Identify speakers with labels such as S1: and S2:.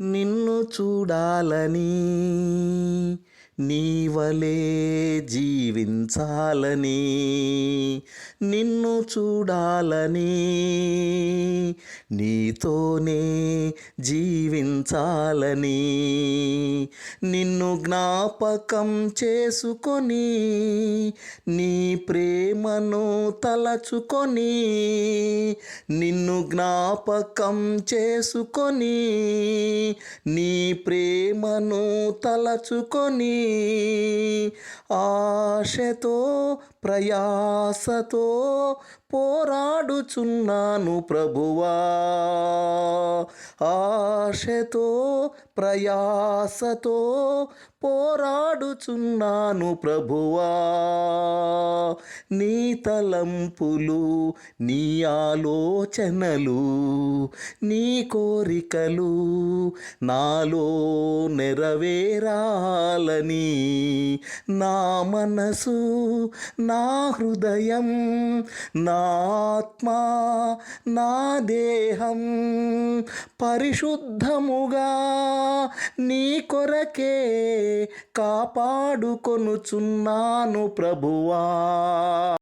S1: నిన్ను చూడాలని నీవలే జీవించాలని నిన్ను చూడాలని నీతోనే జీవించాలని నిన్ను జ్ఞాపకం చేసుకొని నీ ప్రేమను తలచుకొని నిన్ను జ్ఞాపకం చేసుకొని నీ ప్రేమను తలచుకొని ఆశతో ప్రయాసతో పోరాడుచున్నాను ప్రభువా, ఆశతో ప్రయాసతో పోరాడుచున్నాను ప్రభువా. నీ తలంపులు, నీ ఆలోచనలు, నీ కోరికలు నాలో నెరవేరాలని నా మనసు, నా హృదయం, నా ఆత్మ, నా దేహం పరిశుద్ధముగా నీ కొరకే కాపాడుకొనుచున్నాను ప్రభువా.